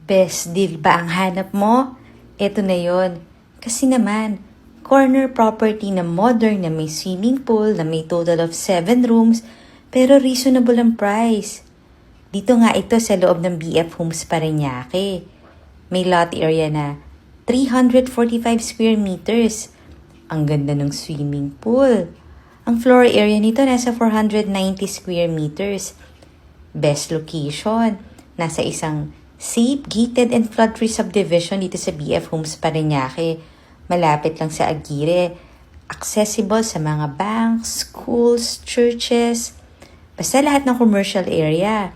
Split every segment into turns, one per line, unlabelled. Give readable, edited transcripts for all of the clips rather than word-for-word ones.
Best deal ba ang hanap mo? Eto na yon. Kasi naman, corner property na modern na may swimming pool na may total of 7 rooms pero reasonable ang price. Dito nga ito sa loob ng BF Homes Parañaque. May lot area na 345 square meters. Ang ganda ng swimming pool. Ang floor area nito nasa 490 square meters. Best location, nasa isang safe, gated and flood-free subdivision dito sa BF Homes Parañaque. Malapit lang sa Aguirre. Accessible sa mga banks, schools, churches, basta lahat ng commercial area.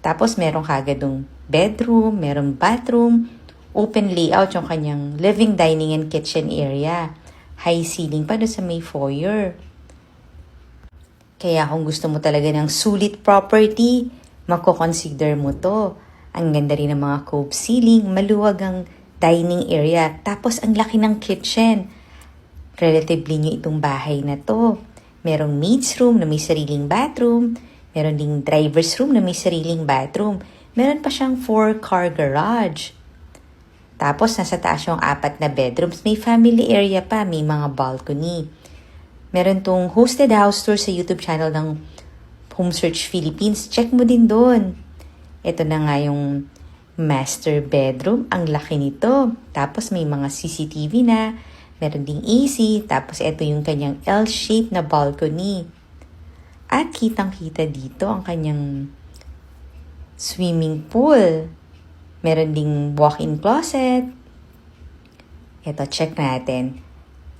Tapos meron kagadong bedroom, meron bathroom, open layout yung kanyang living, dining and kitchen area. High ceiling pa doon sa may foyer. Kaya kung gusto mo talaga ng sulit property, mako-consider mo to. Ang ganda rin ng mga cove ceiling, maluwag ang dining area, tapos ang laki ng kitchen. Relatively new itong bahay na to. Merong maid's room na may sariling bathroom, meron ding driver's room na may sariling bathroom, meron pa siyang 4-car garage. Tapos nasa taas yung 4 na bedrooms, may family area pa, may mga balcony. Meron tong hosted house tour sa YouTube channel ng Home Search Philippines. Check mo din doon. Ito na nga yung master bedroom. Ang laki nito. Tapos may mga CCTV na. Meron ding AC. Tapos ito yung kanyang L-shaped na balcony. At kitang-kita dito ang kanyang swimming pool. Meron ding walk-in closet. Ito, check natin.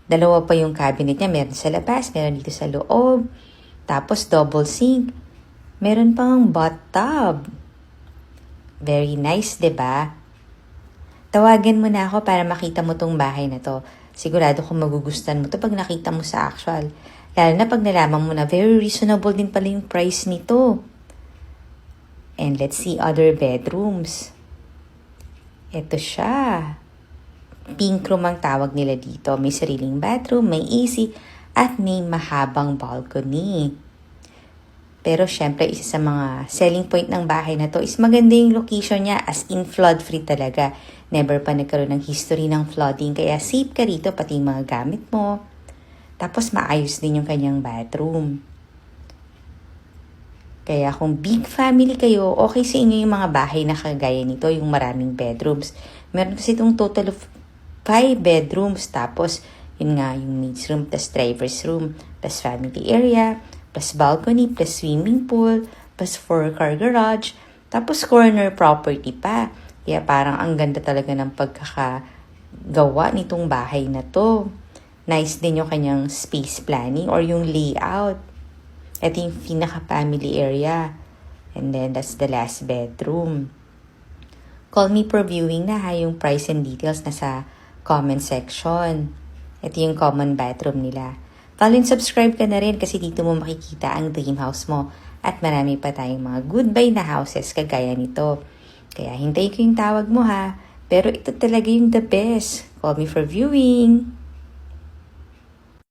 2 pa yung cabinet niya. Meron sa labas, meron dito sa loob. Tapos double sink. Meron pang bathtub. Very nice, 'di ba? Tawagan mo na ako para makita mo tong bahay na to. Sigurado kung magugustuhan mo to pag nakita mo sa actual. Lalo na pag nalaman mo na very reasonable din pala yung price nito. And let's see other bedrooms. Ito siya. Pink room ang tawag nila dito. May sariling bathroom, may AC, at may mahabang balcony. Pero syempre, isa sa mga selling point ng bahay na to is maganda yung location niya, as in flood-free talaga. Never pa nagkaroon ng history ng flooding, kaya safe ka rito pati yung mga gamit mo. Tapos maayos din yung kanyang bathroom. Kaya kung big family kayo, okay sa inyo yung mga bahay na kagaya nito, yung maraming bedrooms. Meron kasi itong total of 5 bedrooms, tapos yun nga yung maid's room, plus driver's room, plus family area, plus balcony, plus swimming pool, plus 4-car garage, tapos corner property pa. Kaya parang ang ganda talaga ng pagkakagawa nitong bahay na to. Nice din yung kanyang space planning or yung layout. Ito yung pinaka-family area. And then that's the last bedroom. Call me for viewing na ha, yung price and details na sa comment section. Ito yung common bathroom nila. Follow and subscribe ka na rin kasi dito mo makikita ang dream house mo. At marami pa tayong mga goodbye na houses kagaya nito. Kaya hintayin ko yung tawag mo ha. Pero ito talaga yung the best. Call me for viewing.